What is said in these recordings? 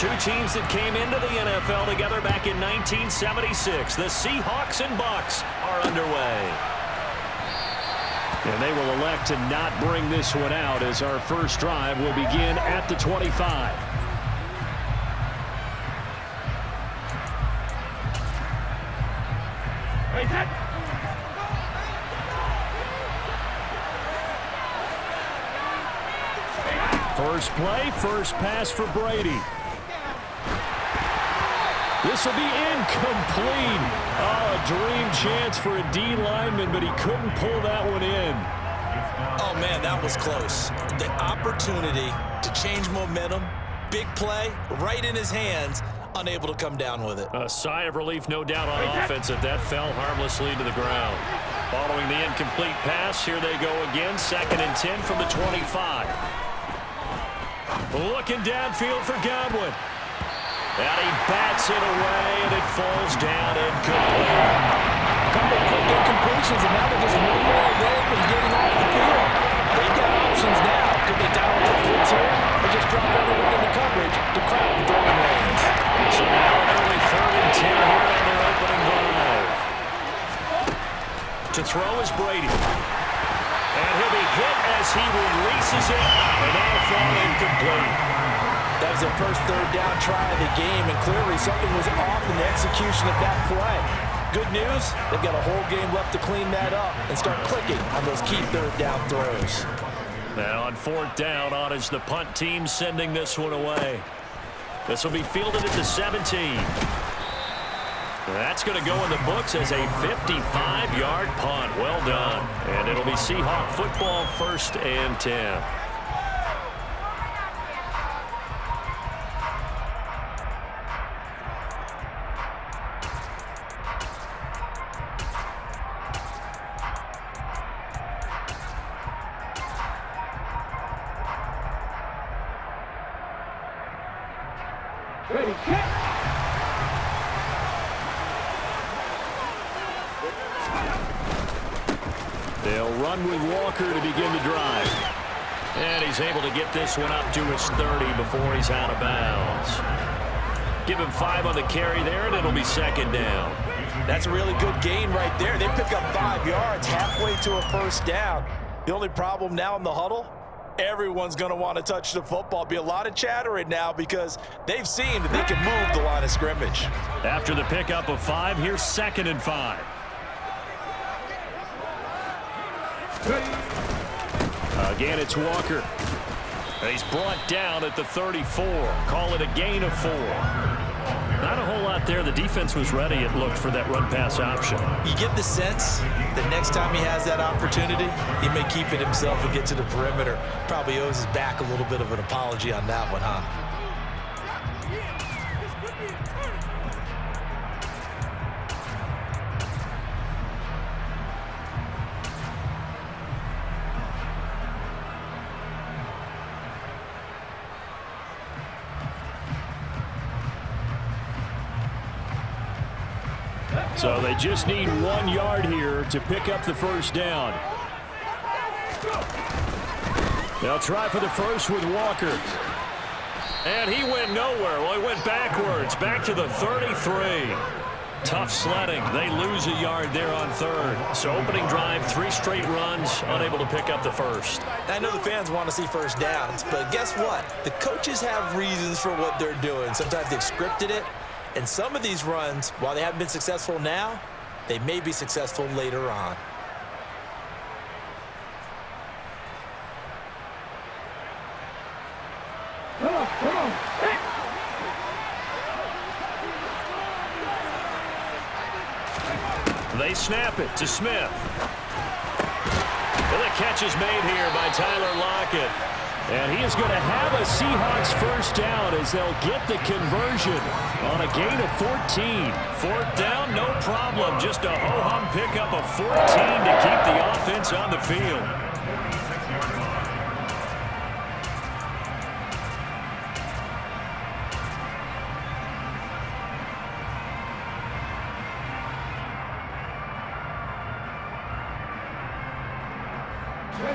Two teams that came into the NFL together back in 1976. The Seahawks and Bucs are underway. And they will elect to not bring this one out as our first drive will begin at the 25. First play, first pass for Brady. This will be incomplete. Oh, a dream chance for a D lineman, but he couldn't pull that one in. Oh, man, that was close. The opportunity to change momentum, big play, right in his hands, unable to come down with it. A sigh of relief, no doubt, on offense that that fell harmlessly to the ground. Following the incomplete pass, here they go again. 2nd and 10 from the 25. Looking downfield for Godwin. And he bats it away, and it falls down incomplete. A couple of quick incompletions, and now they're just one more away from getting off the field. They've got options now. Could they dial up blitz here, or just drop everyone into coverage to crowd the throwing lanes? So now an early 3rd and 10 here on their opening drive. To throw is Brady. And he'll be hit as he releases it, and that'll fall incomplete. That was their first 3rd down try of the game, and clearly something was off in the execution of that play. Good news, they've got a whole game left to clean that up and start clicking on those key 3rd down throws. Now on 4th down, on is the punt team sending this one away. This will be fielded at the 17. That's going to go in the books as a 55-yard punt. Well done. And it'll be Seahawk football, 1st and 10. Ready, kick! They'll run with Walker to begin the drive. And he's able to get this one up to his 30 before he's out of bounds. Give him 5 on the carry there, and it'll be 2nd down. That's a really good gain right there. They pick up 5 yards halfway to a 1st down. The only problem now in the huddle, everyone's going to want to touch the football. Be a lot of chattering now because they've seen that they can move the line of scrimmage. After the pickup of 5, here's 2nd and 5. Again, it's Walker. He's brought down at the 34. Call it a gain of 4. Not a whole lot there. The defense was ready, it looked, for that run-pass option. You get the sense that next time he has that opportunity, he may keep it himself and get to the perimeter. Probably owes his back a little bit of an apology on that one, huh? So they just need 1 yard here to pick up the 1st down. They'll try for the first with Walker. And he went nowhere. Well, he went backwards, back to the 33. Tough sledding. They lose a yard there on 3rd. So opening drive, 3 straight runs, unable to pick up the 1st. I know the fans want to see 1st downs, but guess what? The coaches have reasons for what they're doing. Sometimes they've scripted it. And some of these runs, while they haven't been successful now, they may be successful later on. They snap it to Smith. And the catch is made here by Tyler Lockett. And he is going to have a Seahawks 1st down as they'll get the conversion on a gain of 14. 4th down, no problem. Just a ho-hum pickup of 14 to keep the offense on the field.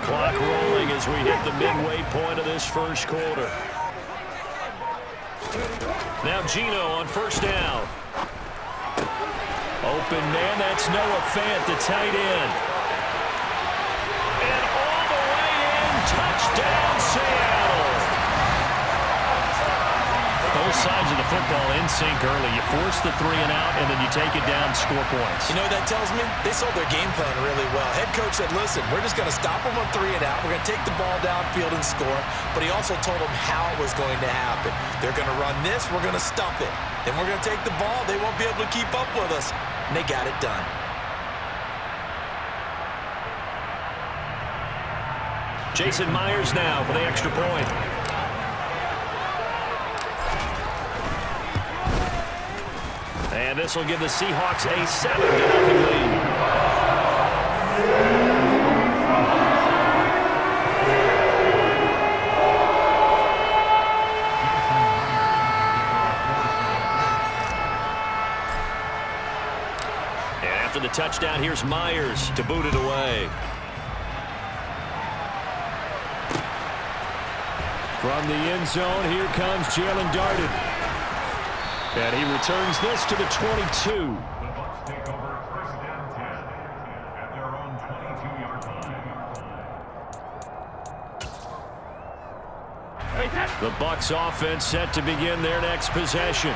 Clock rolling as we hit the midway point of this 1st quarter. Now Gino on first down. Open man, that's Noah Fant, the tight end. And all the way in, touchdown Seattle. Both sides of the football in sync early. You force the 3 and out, and then you take it down, score points. You know what that tells me? They sold their game plan really well. Head coach said, listen, we're just going to stop them on 3 and out. We're going to take the ball downfield and score. But he also told them how it was going to happen. They're going to run this. We're going to stuff it. Then we're going to take the ball. They won't be able to keep up with us. And they got it done. Jason Myers now for the extra point. And this will give the Seahawks a 7-0 lead. And after the touchdown, here's Myers to boot it away. From the end zone, here comes Jalen Darden. And he returns this to the 22. The Bucs take over first and 10 at their own 22-yard line. The Bucs offense set to begin their next possession.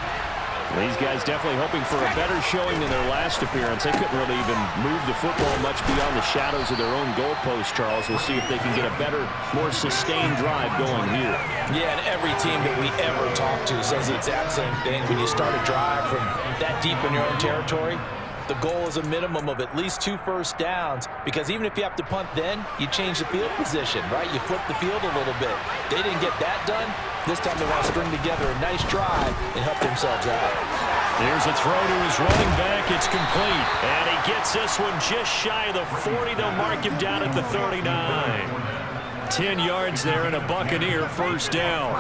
These guys definitely hoping for a better showing than their last appearance. They couldn't really even move the football much beyond the shadows of their own goalpost, Charles. We'll see if they can get a better, more sustained drive going here. Yeah, and every team that we ever talk to says the exact same thing. When you start a drive from that deep in your own territory, the goal is a minimum of at least 2 first downs, because even if you have to punt then, you change the field position, right? You flip the field a little bit. They didn't get that done. This time they want to string together a nice drive and help themselves out. Here's a throw to his running back. It's complete. And he gets this one just shy of the 40. They'll mark him down at the 39. 10 yards there and a Buccaneer first down.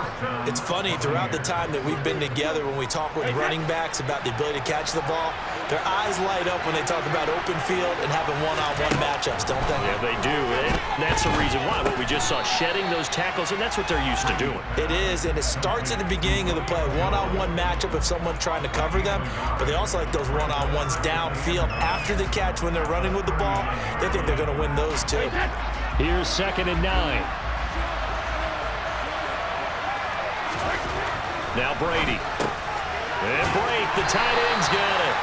It's funny, throughout the time that we've been together, when we talk with running backs about the ability to catch the ball, their eyes light up when they talk about open field and having one-on-one matchups, don't they? Yeah, they do. And that's the reason why. What we just saw, shedding those tackles, and that's what they're used to doing. It is, and it starts at the beginning of the play. One-on-one matchup if someone's trying to cover them, but they also like those one-on-ones downfield after the catch when they're running with the ball. They think they're going to win those too. Here's 2nd and 9. Now Brady. And Brake, the tight end's got it.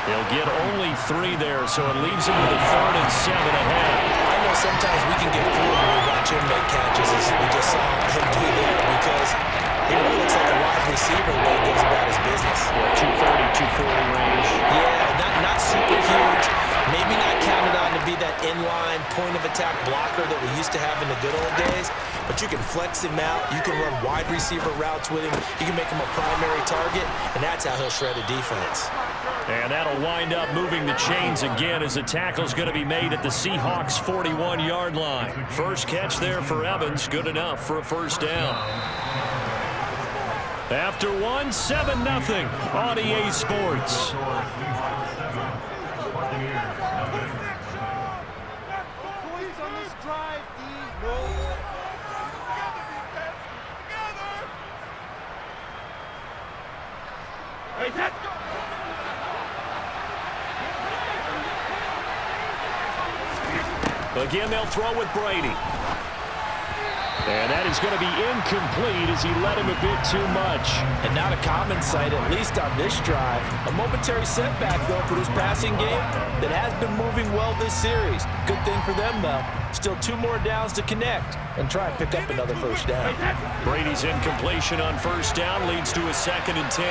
They'll get only 3 there, so it leaves him with a 3rd and 7 ahead. I know sometimes we can get fooled when we watch him make catches, as we just saw him do there, because he really looks like a wide receiver the way he goes about his business. Yeah, 230, 240 range. Yeah, not super huge. Maybe not counted on to be that inline point-of-attack blocker that we used to have in the good old days, but you can flex him out. You can run wide receiver routes with him. You can make him a primary target, and that's how he'll shred a defense. And that'll wind up moving the chains again as the tackle's going to be made at the Seahawks' 41-yard line. First catch there for Evans, good enough for a first down. After 1, 7-0 on EA Sports. Again, they'll throw with Brady. And that is going to be incomplete as he led him a bit too much. And not a common sight, at least on this drive. A momentary setback, though, for this passing game that has been moving well this series. Good thing for them, though. Still 2 more downs to connect and try and pick up another first down. Brady's incompletion on first down leads to a 2nd and 10.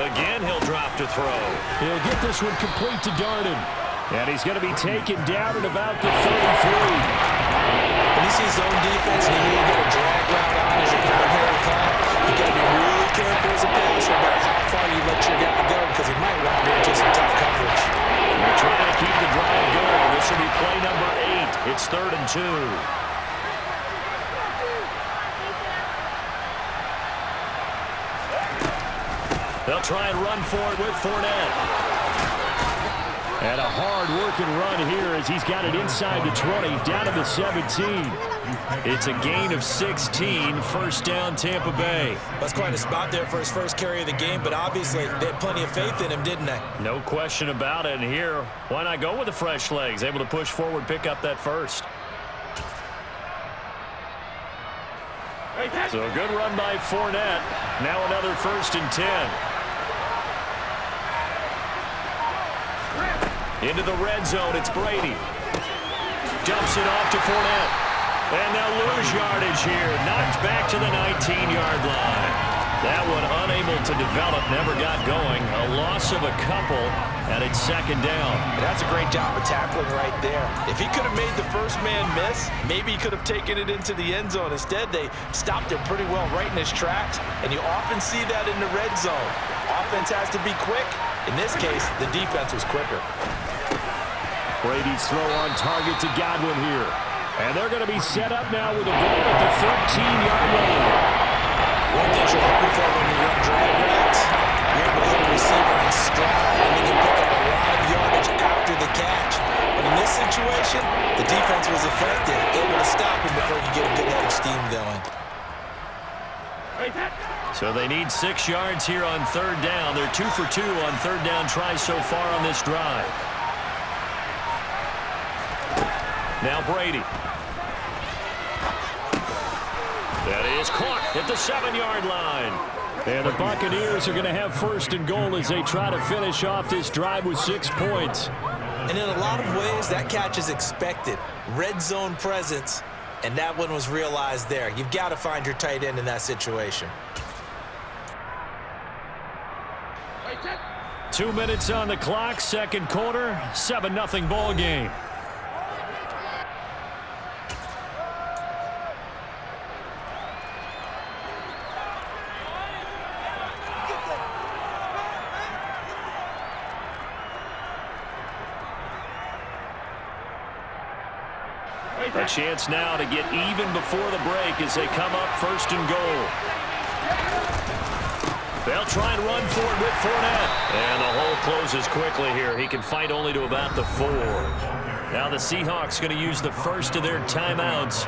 Again, he'll drop to throw. He'll get this one complete to Darden. And he's going to be taken down at about the 33. When you see zone defense and you need to get a drag route on as a primary call, you got to be really careful as a passer about how far you let your guy go, because he might wander into some tough coverage. They're trying to keep the drive going. This will be play number 8. It's 3rd and 2. They'll try and run for it with Fournette. And a hard-working run here as he's got it inside the 20, down to the 17. It's a gain of 16, first down Tampa Bay. That's quite a spot there for his first carry of the game, but obviously they had plenty of faith in him, didn't they? No question about it. And here, why not go with the fresh legs? Able to push forward, pick up that first. So a good run by Fournette. Now another 1st and 10. Into the red zone, it's Brady. Dumps it off to Fournette. And they'll lose yardage here. Knocked back to the 19-yard line. That one unable to develop, never got going. A loss of a couple, and it's 2nd down. That's a great job of tackling right there. If he could have made the first man miss, maybe he could have taken it into the end zone. Instead, they stopped him pretty well right in his tracks, and you often see that in the red zone. Offense has to be quick. In this case, the defense was quicker. Brady's throw on target to Godwin here. And they're going to be set up now with a ball at the 13-yard line. One thing you're hoping for when you run drag routes, you're able to hit a receiver in stride, and you can pick up a lot of yardage after the catch. But in this situation, the defense was effective, able to stop him before you get a good head of steam going. So they need 6 yards here on 3rd down. They're 2 for 2 on 3rd down tries so far on this drive. Now Brady. That is caught at the 7-yard line. And the Buccaneers are going to have 1st and goal as they try to finish off this drive with 6 points. And in a lot of ways, that catch is expected. Red zone presence, and that one was realized there. You've got to find your tight end in that situation. 2 minutes on the clock, 2nd quarter, 7-0 ball game. A chance now to get even before the break as they come up 1st and goal. They'll try and run for it with Fournette. And the hole closes quickly here. He can fight only to about the 4. Now the Seahawks going to use the first of their timeouts.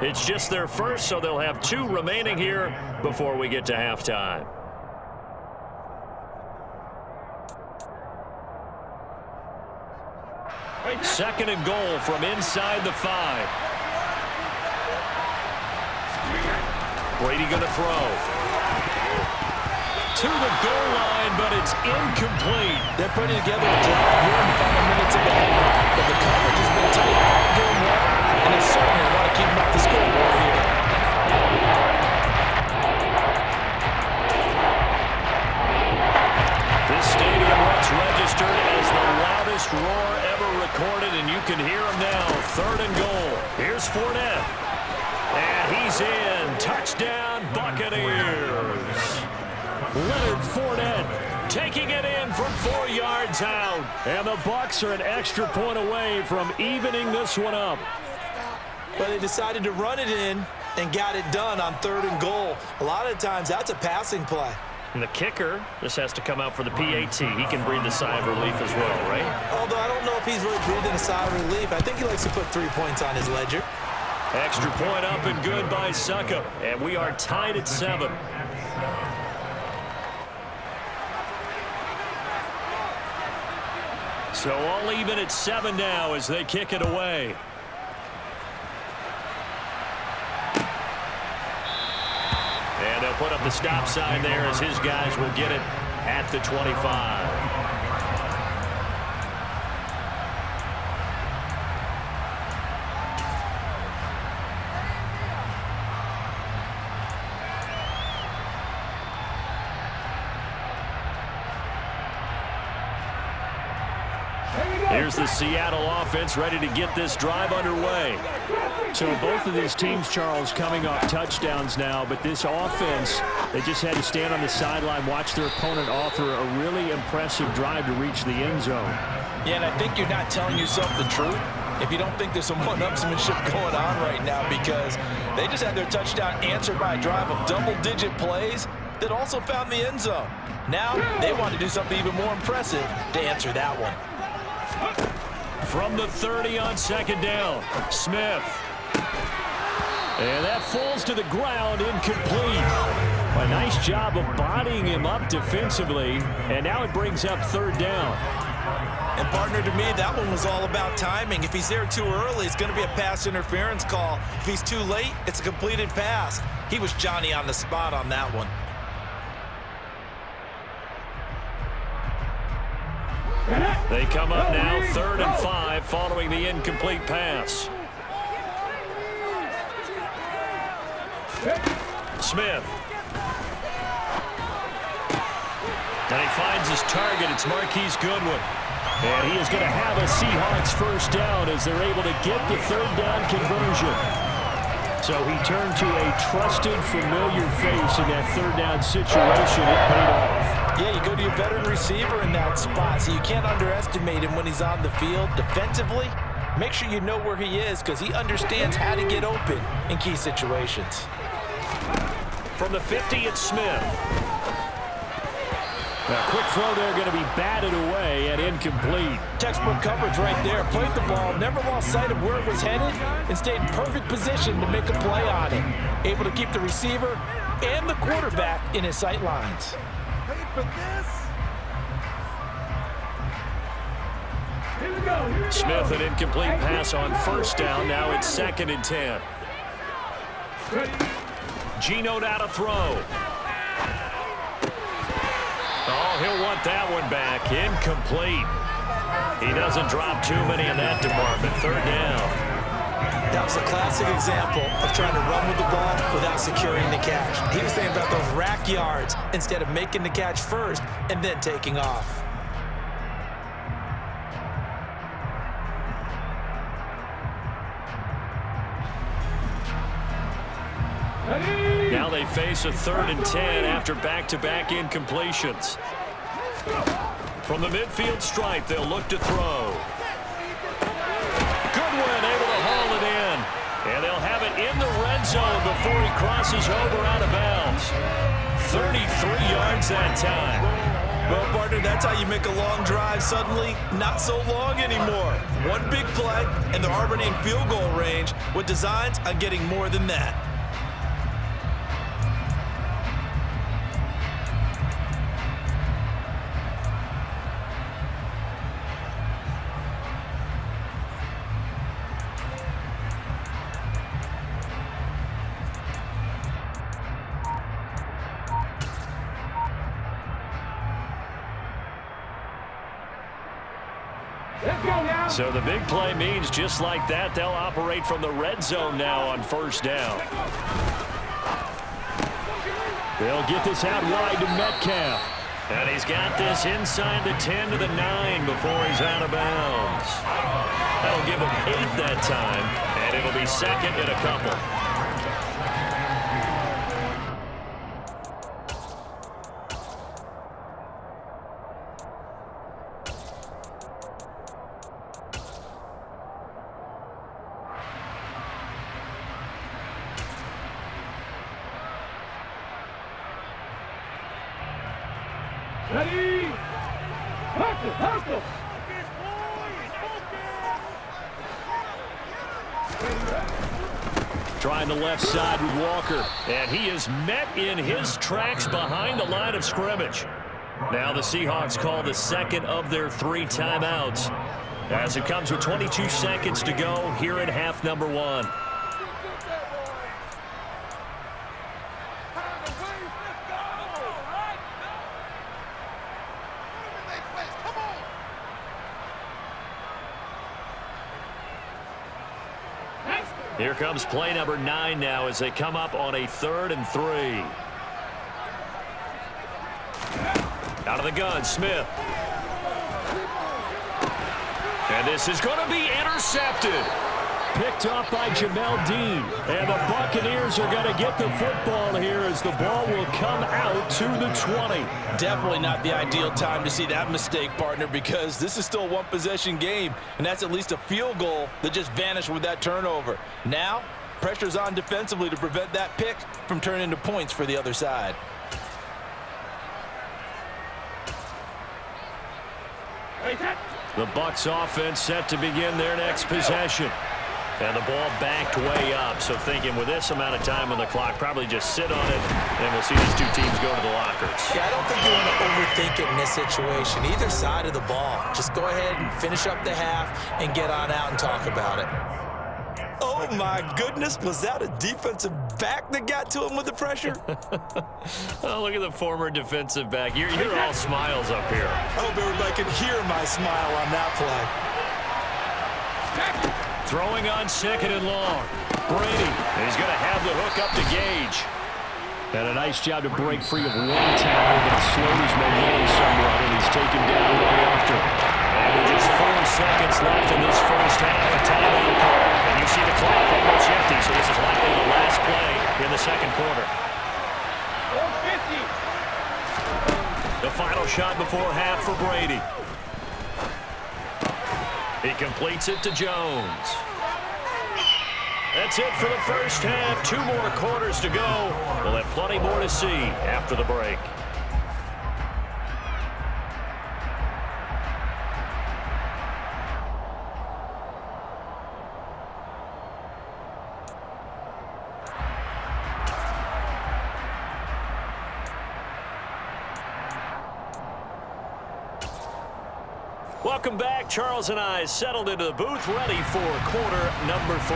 It's just their first, so they'll have 2 remaining here before we get to halftime. Second and goal from inside the 5. Brady going to throw. To the goal line, but it's incomplete. They're putting together a drive here in the final minutes of the half, but the coverage has been tight all game long, and they certainly want to keep them up the scoreboard here. This stadium once registered as the loudest roar ever recorded, and you can hear him now. 3rd and goal. Here's Fournette. And he's in. Touchdown, Buccaneers. Leonard Fournette taking it in from 4 yards out. And the Bucs are an extra point away from evening this one up. But they decided to run it in and got it done on 3rd and goal. A lot of times that's a passing play. And the kicker, this has to come out for the PAT. He can breathe a sigh of relief as well, right? Although I don't know if he's really breathing a sigh of relief. I think he likes to put 3 points on his ledger. Extra point up and good by Suckup. And we are tied at 7. So all even at 7 now as they kick it away. And they'll put up the stop sign there as his guys will get it at the 25. Here's the Seattle offense ready to get this drive underway. So both of these teams, Charles, coming off touchdowns now, but this offense, they just had to stand on the sideline, watch their opponent author a really impressive drive to reach the end zone. Yeah, and I think you're not telling yourself the truth if you don't think there's some one-upsmanship going on right now, because they just had their touchdown answered by a drive of double-digit plays that also found the end zone. Now they want to do something even more impressive to answer that one. From the 30 on second down, Smith. And that falls to the ground, incomplete. A nice job of bodying him up defensively, and now it brings up third down. And partner, to me, that one was all about timing. If he's there too early, it's going to be a pass interference call. If he's too late, it's a completed pass. He was Johnny on the spot on that one. They come up now, 3rd and 5, following the incomplete pass. Smith. And he finds his target. It's Marquise Goodwin. And he is going to have a Seahawks first down as they're able to get the third down conversion. So he turned to a trusted, familiar face in that third down situation. It paid off. Yeah, you go to your veteran receiver in that spot, so you can't underestimate him when he's on the field defensively. Make sure you know where he is because he understands how to get open in key situations. From the 50, it's Smith. Now, quick throw there going to be batted away and incomplete. Textbook coverage right there. Played the ball, never lost sight of where it was headed, and stayed in perfect position to make a play on it. Able to keep the receiver and the quarterback in his sight lines. Smith, an incomplete pass on first down. Now it's 2nd and 10. Geno out of throw. Oh, he'll want that one back. Incomplete. He doesn't drop too many in that department. 3rd down. That was a classic example of trying to run with the ball without securing the catch. He was thinking about those rack yards instead of making the catch first and then taking off. Now they face a 3rd and 10 after back-to-back incompletions. From the midfield stripe, they'll look to throw. Goodwin able to haul it in. And they'll have it in the red zone before he crosses over out of bounds. 33 yards that time. Well, partner, that's how you make a long drive suddenly not so long anymore. One big play, and they're already in field goal range with designs on getting more than that. So the big play means just like that, they'll operate from the red zone now on first down. They'll get this out wide to Metcalf. And he's got this inside the 10 to the 9 before he's out of bounds. That'll give him 8 that time, and it'll be 2nd and a couple. Ready? Hustle! Trying the left side with Walker. And he is met in his tracks behind the line of scrimmage. Now the Seahawks call the 2nd of their 3 timeouts, as it comes with 22 seconds to go here in half number 1. Here comes play number 9 now as they come up on a 3rd and 3. Out of the gun, Smith. And this is going to be intercepted. Picked off by Jamel Dean. And the Buccaneers are going to get the football here as the ball will come out to the 20. Definitely not the ideal time to see that mistake, partner, because this is still a one-possession game, and that's at least a field goal that just vanished with that turnover. Now, pressure's on defensively to prevent that pick from turning into points for the other side. The Bucs offense set to begin their next possession. And the ball backed way up, so thinking with this amount of time on the clock, probably just sit on it, and we'll see these two teams go to the lockers. Yeah, I don't think you want to overthink it in this situation. Either side of the ball. Just go ahead and finish up the half and get on out and talk about it. Oh, my goodness. Was that a defensive back that got to him with the pressure? Oh, look at the former defensive back. You're all smiles up here. I hope everybody can hear my smile on that play. Throwing on second and long. Brady. He's going to have the hook up to Gage. And a nice job to break free of one tackle that slowed his momentum somewhat, and he's taken down right after. And with just 4 seconds left in this first half, a timeout call. And you see the clock almost empty, so this is likely the last play in the second quarter. The final shot before half for Brady. He completes it to Jones. That's it for the first half. 2 more quarters to go. We'll have plenty more to see after the break. Welcome back. Charles and I settled into the booth, ready for quarter number 3.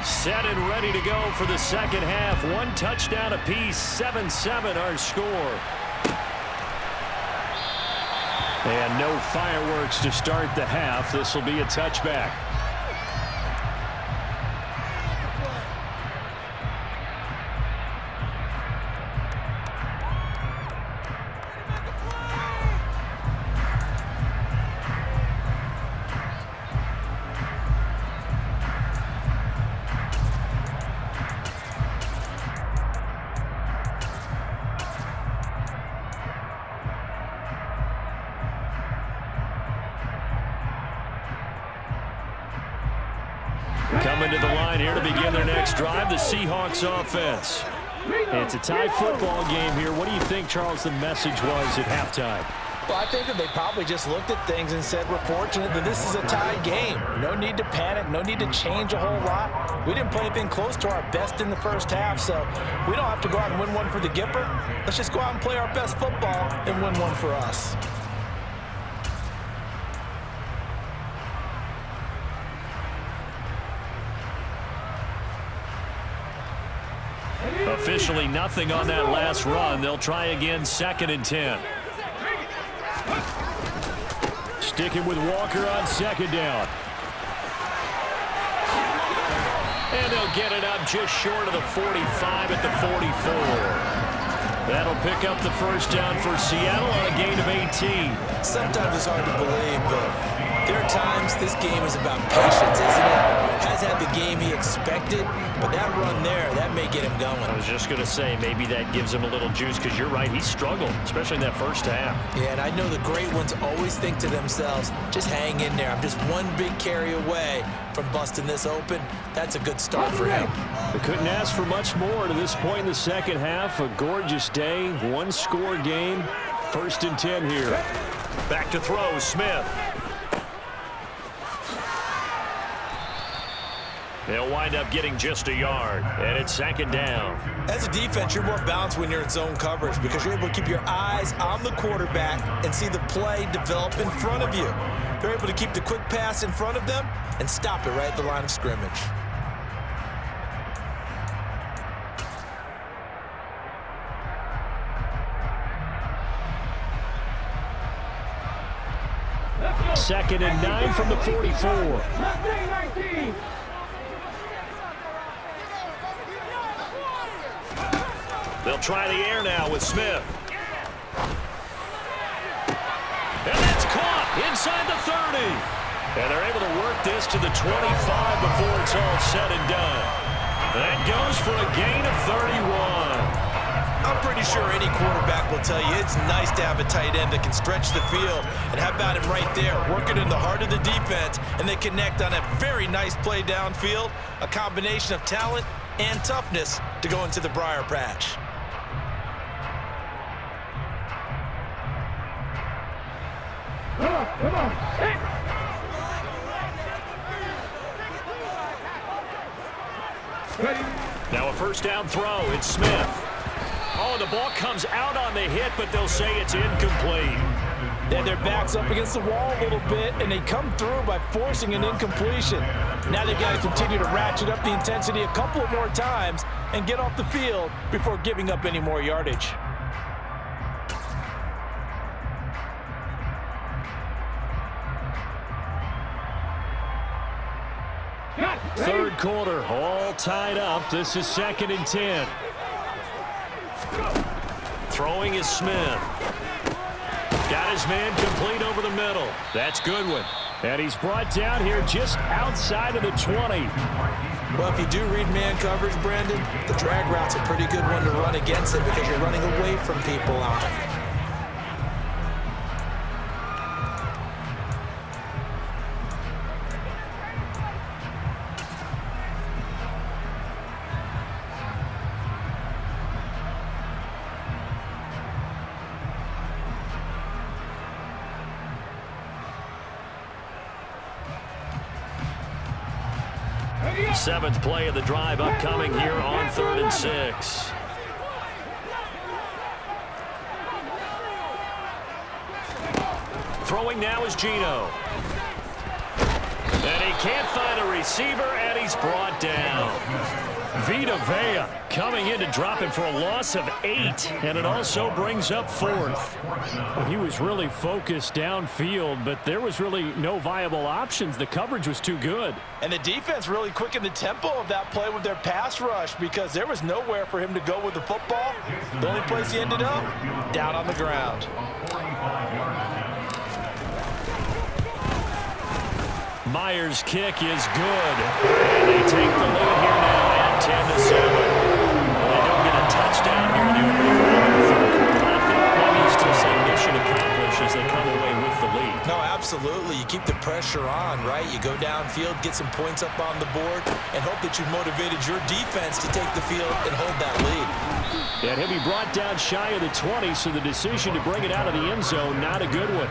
Set and ready to go for the second half. 1 touchdown apiece, 7-7 our score. And no fireworks to start the half. This will be a touchback. Coming to the line here to begin their next drive, the Seahawks offense. It's a tie football game here. What do you think, Charles, the message was at halftime? Well, I think that they probably just looked at things and said, we're fortunate that this is a tie game. No need to panic, no need to change a whole lot. We didn't play anything close to our best in the first half, so we don't have to go out and win one for the Gipper. Let's just go out and play our best football and win one for us. Officially nothing on that last run. They'll try again, 2nd and 10. Sticking with Walker on 2nd down. And they'll get it up just short of the 45 at the 44. That'll pick up the first down for Seattle on a gain of 18. Sometimes it's hard to believe, but there are times this game is about patience, isn't it? Has had the game he expected, but that run there, that may get him going. I was just going to say, maybe that gives him a little juice, because you're right, he struggled, especially in that first half. Yeah, and I know the great ones always think to themselves, just hang in there. I'm just one big carry away from busting this open. That's a good start for him. They couldn't ask for much more to this point in the second half. A gorgeous day, 1-score game. 1st and 10 here. Back to throw, Smith. They'll wind up getting just a yard, and it's 2nd down. As a defense, you're more balanced when you're in zone coverage because you're able to keep your eyes on the quarterback and see the play develop in front of you. They're able to keep the quick pass in front of them and stop it right at the line of scrimmage. Second and 9 from the 44. They'll try the air now with Smith. And that's caught inside the 30. And they're able to work this to the 25 before it's all said and done. That goes for a gain of 31. I'm pretty sure any quarterback will tell you it's nice to have a tight end that can stretch the field. And how about him right there, working in the heart of the defense, and they connect on a very nice play downfield, a combination of talent and toughness to go into the briar patch. Come on. Now a first down throw. It's Smith. Oh, the ball comes out on the hit, but they'll say it's incomplete. And their back's up against the wall a little bit, and they come through by forcing an incompletion. Now they've got to continue to ratchet up the intensity a couple of more times and get off the field before giving up any more yardage. Third quarter, all tied up. This is 2nd and 10. Throwing is Smith. Got his man complete over the middle. That's Goodwin. And he's brought down here just outside of the 20. Well, if you do read man coverage, Brandon, the drag route's a pretty good one to run against it because you're running away from people on it. Seventh play of the drive upcoming here on 3rd and 6. Throwing now is Gino. And he can't find a receiver, and he's brought down. Vita Vea coming in to drop him for a loss of 8, and it also brings up 4th. Well, he was really focused downfield, but there was really no viable options. The coverage was too good. And the defense really quickened the tempo of that play with their pass rush because there was nowhere for him to go with the football. The only place he ended up, down on the ground. Myers' kick is good. And they take the lead here now at 10-7. They don't get a touchdown here in the opening round of the third quarter. But I think maybe you still say mission accomplished as they come away with the lead. No, absolutely. You keep the pressure on, right? You go downfield, get some points up on the board, and hope that you've motivated your defense to take the field and hold that lead. And he'll be brought down shy of the 20, so the decision to bring it out of the end zone, not a good one.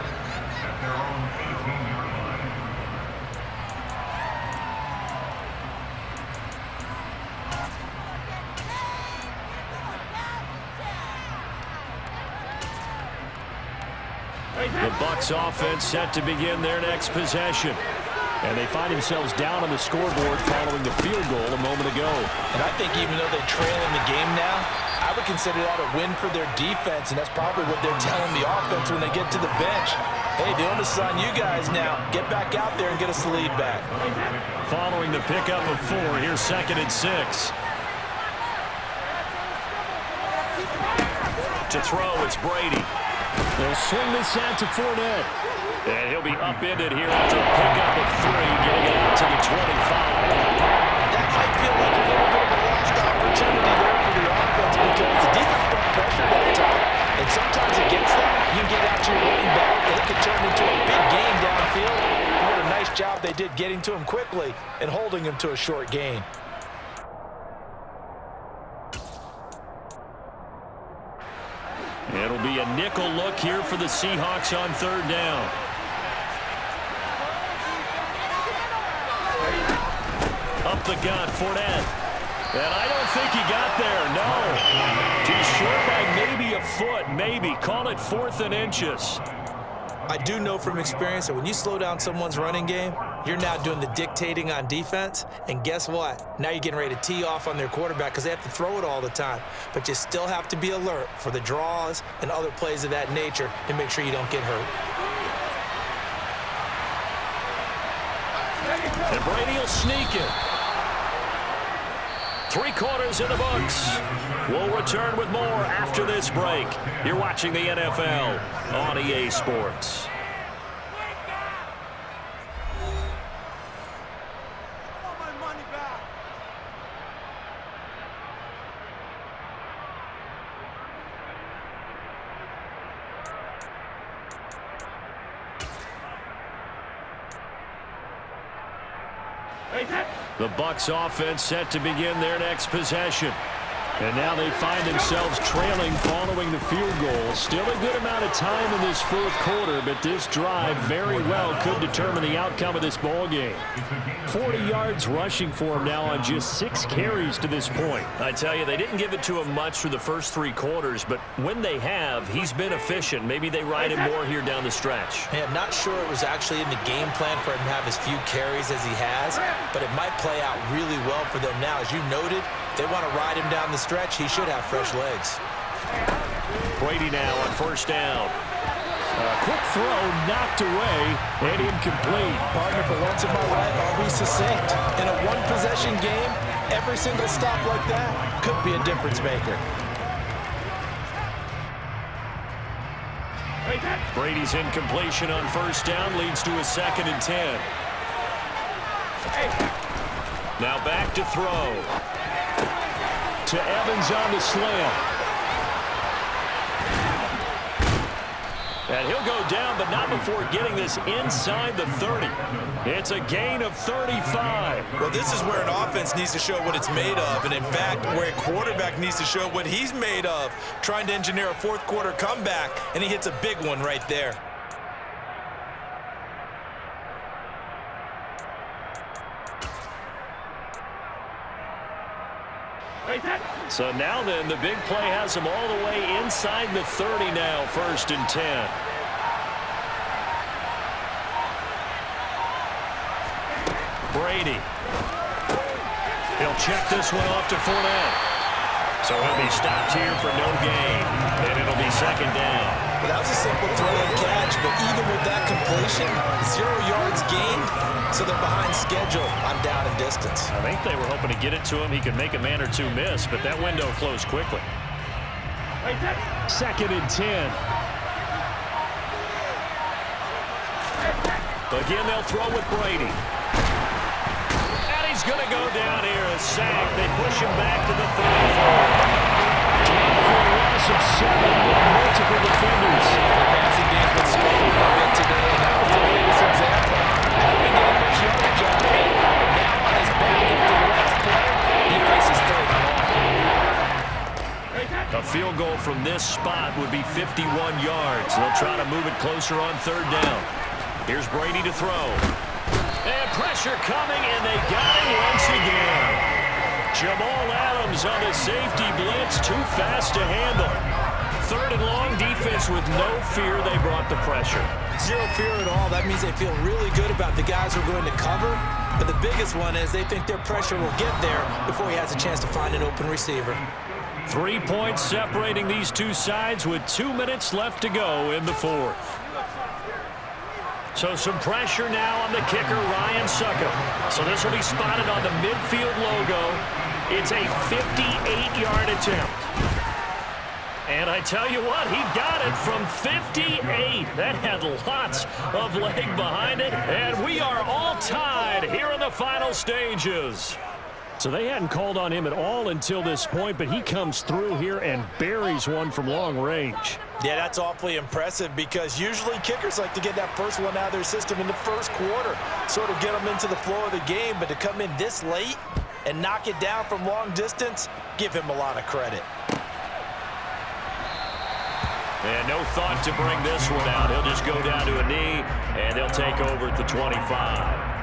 The Bucs offense set to begin their next possession. And they find themselves down on the scoreboard following the field goal a moment ago. And I think even though they trail in the game now, I would consider that a win for their defense, and that's probably what they're telling the offense when they get to the bench. Hey, the onus is on you guys now. Get back out there and get us the lead back. Following the pickup of 4, here's 2nd and 6. To throw, it's Brady. They'll swing this out to Fournette. And he'll be upended here after a pickup of 3, getting it out to the 25. That might feel like a little bit of a lost opportunity there for the offense because the defense put pressure that time. And sometimes against that, you get out to your running back, and it could turn into a big gain downfield. What a nice job they did getting to him quickly and holding him to a short gain. It'll be a nickel look here for the Seahawks on 3rd down. Up the gut, Fournette. And I don't think he got there, no. Just short by maybe a foot, maybe. Call it 4th and inches. I do know from experience that when you slow down someone's running game, you're now doing the dictating on defense. And guess what? Now you're getting ready to tee off on their quarterback because they have to throw it all the time. But you still have to be alert for the draws and other plays of that nature to make sure you don't get hurt. And Brady will sneak it. 3 quarters in the books. We'll return with more after this break. You're watching the NFL on EA Sports. The Bucs offense set to begin their next possession. And now they find themselves trailing following the field goal. Still a good amount of time in this fourth quarter, but this drive very well could determine the outcome of this ball game. 40 yards rushing for him now on just 6 carries to this point. I tell you, they didn't give it to him much through the first 3 quarters, but when they have, he's been efficient. Maybe they ride him more here down the stretch. Hey, I'm not sure it was actually in the game plan for him to have as few carries as he has, but it might play out really well for them now. As you noted, if they want to ride him down the stretch, he should have fresh legs. Brady now on first down. A quick throw knocked away and incomplete. Partner, for once in my life, I'll be succinct. In a one-possession game, every single stop like that could be a difference maker. Brady's incompletion on first down leads to a 2nd and 10. Now back to throw. To Evans on the slant. And he'll go down, but not before getting this inside the 30. It's a gain of 35. Well, this is where an offense needs to show what it's made of, and in fact, where a quarterback needs to show what he's made of, trying to engineer a fourth quarter comeback, and he hits a big one right there. So now then, the big play has him all the way inside the 30 now, 1st and 10. Brady. He'll check this one off to Fournette. So he'll be stopped here for no gain, and it'll be 2nd down. Well, that was a simple throw and catch, but even with that completion, 0 yards gained, so they're behind schedule on down and distance. I think they were hoping to get it to him. He could make a man or two miss, but that window closed quickly. 2nd and 10. Again, they'll throw with Brady. And he's going to go down here, a sack. They push him back to the 34. For a loss of 7 with multiple defenders. The passing game's been struggling a bit today, and that was the latest example. Hadn't been getting much yardage out of it, but now on his back up to the last play, he faces 3rd and long. A field goal from this spot would be 51 yards. They'll try to move it closer on 3rd down. Here's Brady to throw. And pressure coming, and they got him once again. Jamal Adams on the safety blitz, too fast to handle. 3rd and long, defense with no fear. They brought the pressure. 0 fear at all. That means they feel really good about the guys who are going to cover. But the biggest one is they think their pressure will get there before he has a chance to find an open receiver. 3 points separating these two sides with 2 minutes left to go in the 4th. So some pressure now on the kicker, Ryan Succop. So this will be spotted on the midfield logo. It's a 58-yard attempt. And I tell you what, he got it from 58. That had lots of leg behind it. And we are all tied here in the final stages. So they hadn't called on him at all until this point, but he comes through here and buries one from long range. Yeah, that's awfully impressive because usually kickers like to get that first one out of their system in the first quarter, sort of get them into the flow of the game, but to come in this late and knock it down from long distance, give him a lot of credit. And no thought to bring this one out. He'll just go down to a knee, and they'll take over at the 25.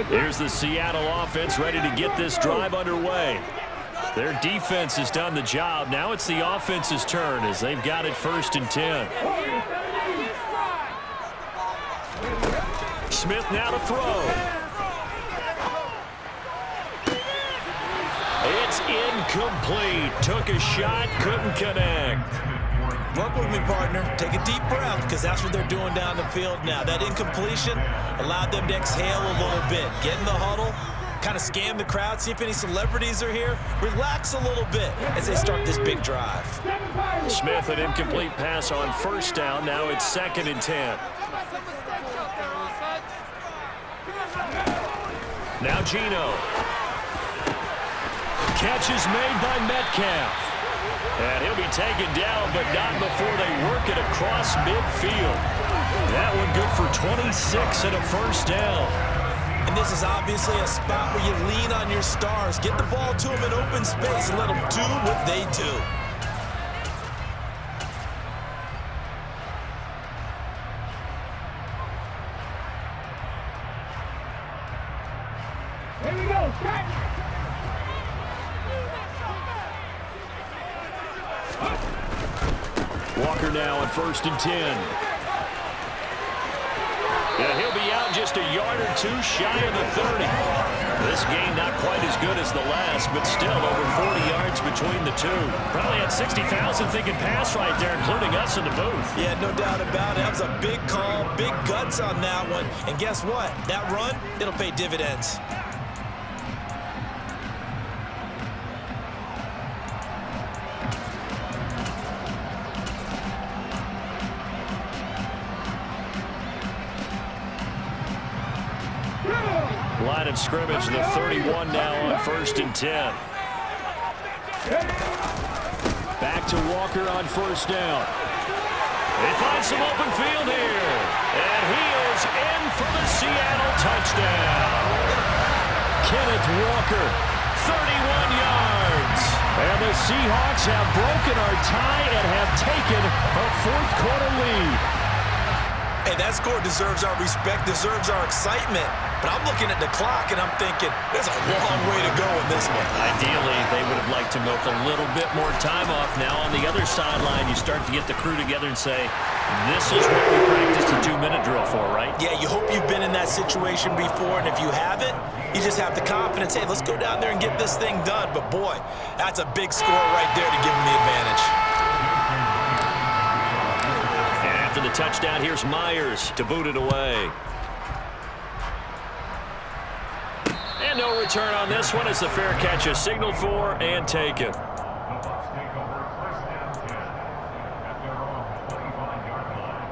Here's the Seattle offense ready to get this drive underway. Their defense has done the job. Now it's the offense's turn as they've got it 1st and 10. Smith now to throw. It's incomplete. Took a shot, couldn't connect. Work with me, partner. Take a deep breath, because that's what they're doing down the field now. That incompletion allowed them to exhale a little bit, get in the huddle, kind of scan the crowd, see if any celebrities are here. Relax a little bit as they start this big drive. Smith, an incomplete pass on first down. Now it's 2nd and 10. Now Geno. Catch is made by Metcalf. And he'll be taken down, but not before they work it across midfield. That one good for 26 and a first down. And this is obviously a spot where you lean on your stars. Get the ball to them in open space and let them do what they do. Here we go. Walker now on 1st and 10. And he'll be out just a yard or two shy of the 30. This game not quite as good as the last, but still over 40 yards between the two. Probably had 60,000 thinking pass right there, including us in the booth. Yeah, no doubt about it. That was a big call, big guts on that one. And guess what? That run, it'll pay dividends. Line of scrimmage, the 31 now on 1st and 10. Back to Walker on 1st down. They find some open field here. And he is in for the Seattle touchdown. Kenneth Walker, 31 yards. And the Seahawks have broken our tie and have taken a 4th quarter lead. Hey, that score deserves our respect, deserves our excitement. But I'm looking at the clock, and I'm thinking, there's a long way to go in this one. Ideally, they would have liked to milk a little bit more time off. Now on the other sideline, you start to get the crew together and say, this is what we practiced a 2-minute drill for, right? Yeah, you hope you've been in that situation before, and if you haven't, you just have the confidence, hey, let's go down there and get this thing done. But boy, that's a big score right there to give them the advantage. And after the touchdown, here's Myers to boot it away. And no return on this one as the fair catch is signaled for and taken. The Bucs take over 1st and 10 at their own 25-yard line.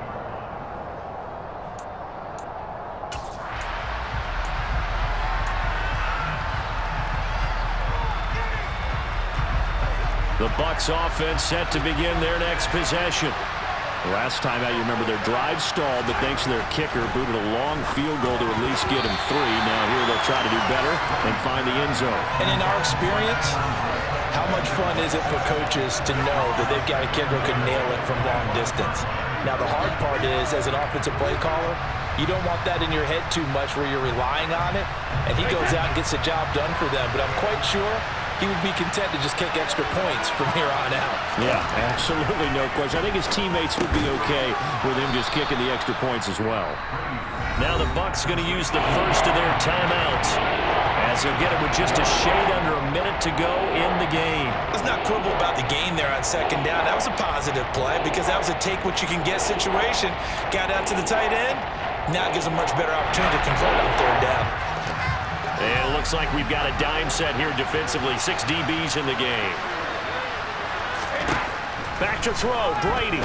The Bucs offense set to begin their next possession. Last time out, you remember their drive stalled, but thanks to their kicker, booted a long field goal to at least get them 3. Now here they'll try to do better and find the end zone. And in our experience, how much fun is it for coaches to know that they've got a kicker who can nail it from long distance? Now the hard part is, as an offensive play caller, you don't want that in your head too much where you're relying on it, and he goes out and gets the job done for them. But I'm quite sure he would be content to just kick extra points from here on out. Yeah, absolutely no question. I think his teammates would be okay with him just kicking the extra points as well. Now the Bucs going to use the first of their timeouts as they'll get it with just a shade under a minute to go in the game. Let's not quibble about the gain there on 2nd down. That was a positive play because that was a take-what-you-can-get situation. Got out to the tight end. Now it gives a much better opportunity to convert on 3rd down. And it looks like we've got a dime set here defensively. 6 DBs in the game. Back to throw, Brady.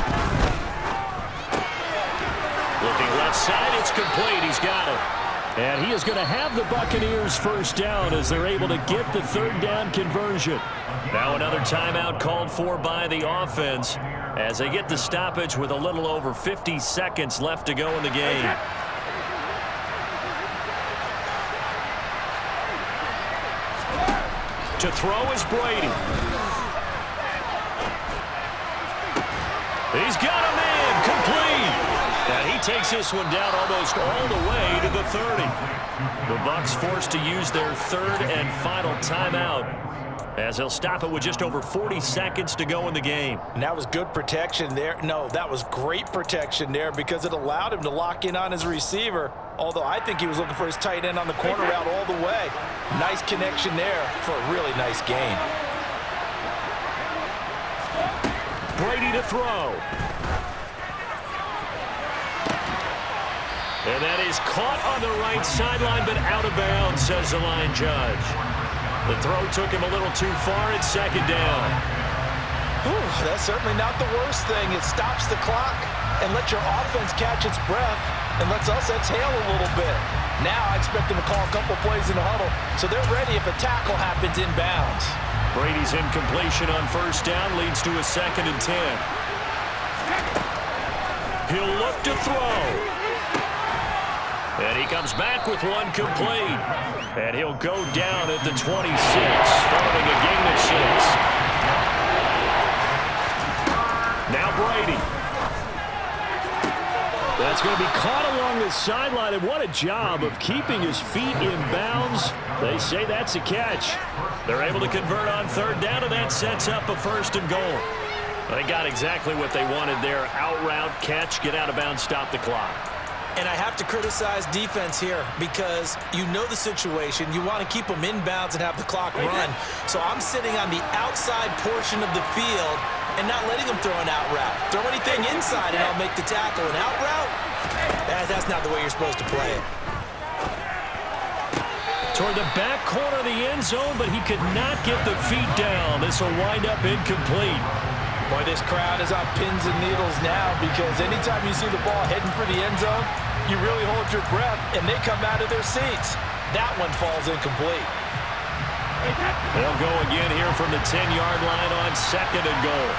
Looking left side, it's complete. He's got it. And he is going to have the Buccaneers 1st down as they're able to get the 3rd down conversion. Now another timeout called for by the offense as they get the stoppage with a little over 50 seconds left to go in the game. To throw is Brady. He's got him in, complete. And he takes this one down almost all the way to the 30. The Bucs forced to use their 3rd and final timeout as they'll stop it with just over 40 seconds to go in the game. And that was good protection there. No, that was great protection there because it allowed him to lock in on his receiver. Although I think he was looking for his tight end on the corner route all the way. Nice connection there for a really nice gain. Brady to throw. And that is caught on the right sideline, but out of bounds, says the line judge. The throw took him a little too far. It's second down. Whew, that's certainly not the worst thing. It stops the clock and lets your offense catch its breath and lets us exhale a little bit. Now I expect them to call a couple plays in the huddle so they're ready if a tackle happens inbounds. Brady's incompletion on first down leads to a 2nd and 10. He'll look to throw. And he comes back with one complete. And he'll go down at the 26, following a gain of 6. Now Brady. That's going to be caught along the sideline, and what a job of keeping his feet in bounds. They say that's a catch. They're able to convert on 3rd down, and that sets up a 1st and goal. They got exactly what they wanted there. Out route, catch, get out of bounds, stop the clock. And I have to criticize defense here because you know the situation. You want to keep them in bounds and have the clock run. So I'm sitting on the outside portion of the field and not letting them throw an out route. Throw anything inside and I'll make the tackle. An out route? That's not the way you're supposed to play it. Toward the back corner of the end zone, but he could not get the feet down. This will wind up incomplete. Boy, this crowd is on pins and needles now because anytime you see the ball heading for the end zone, you really hold your breath and they come out of their seats. That one falls incomplete. They'll go again here from the 10-yard line on 2nd and goal.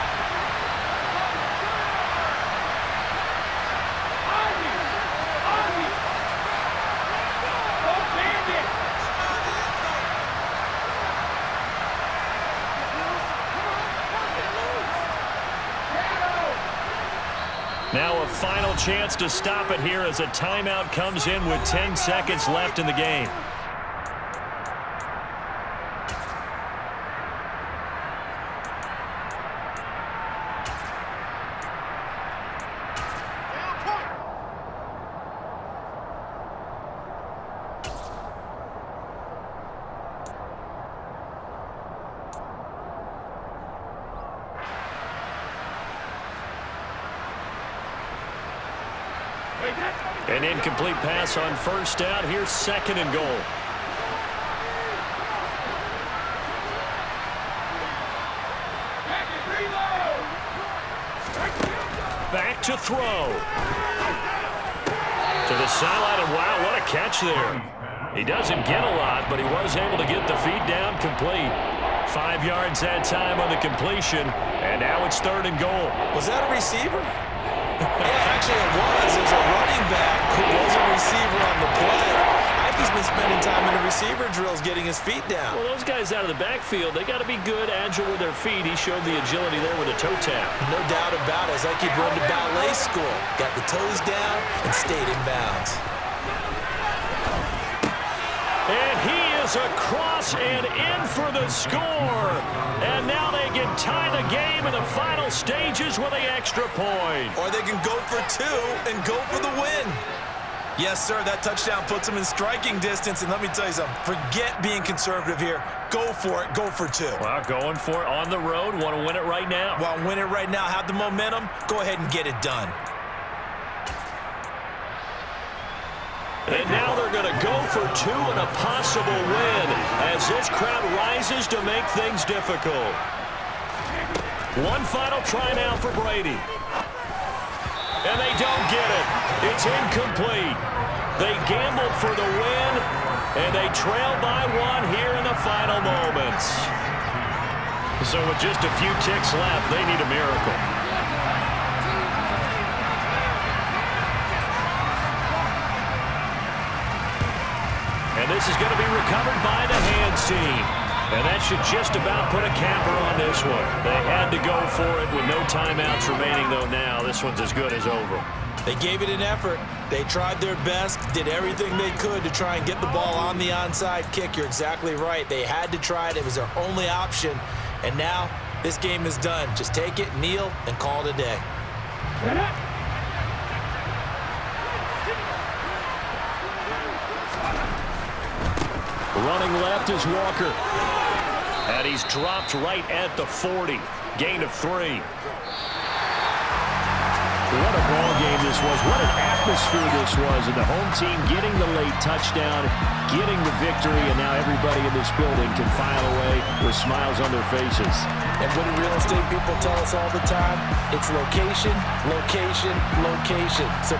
Now a final chance to stop it here as a timeout comes in with 10 seconds left in the game. An incomplete pass on first down. Here's 2nd and goal. Back to throw. To the sideline, and wow, what a catch there. He doesn't get a lot, but he was able to get the feet down complete. 5 yards that time on the completion, and now it's 3rd and goal. Was that a receiver? Yeah, actually it was. It was a running back who was a receiver on the play. I think he's been spending time in the receiver drills getting his feet down. Well, those guys out of the backfield, they got to be good, agile with their feet. He showed the agility there with a toe tap. No doubt about it. It's like he'd run to ballet school. Got the toes down and stayed in bounds. And he is across and in for the score. And now they can tie the game in the final stages with an extra point. Or they can go for 2 and go for the win. Yes, sir, that touchdown puts them in striking distance. And let me tell you something, forget being conservative here. Go for it, go for 2. Well, going for it on the road. Want to win it right now. Want to win it right now, have the momentum, go ahead and get it done. And now they're going to go for 2 and a possible win as this crowd rises to make things difficult. One final try now for Brady. And they don't get it. It's incomplete. They gambled for the win, and they trail by 1 here in the final moments. So with just a few ticks left, they need a miracle. And this is going to be recovered by the hands team. And that should just about put a capper on this one. They had to go for it with no timeouts remaining, though now this one's as good as over. They gave it an effort. They tried their best, did everything they could to try and get the ball on the onside kick. You're exactly right. They had to try it. It was their only option. And now this game is done. Just take it, kneel, and call it a day. Running left is Walker. And he's dropped right at the 40. Gain of 3. What a ball game this was. What an atmosphere this was. And the home team getting the late touchdown, getting the victory, and now everybody in this building can file away with smiles on their faces. And what do real estate people tell us all the time? It's location, location, location. So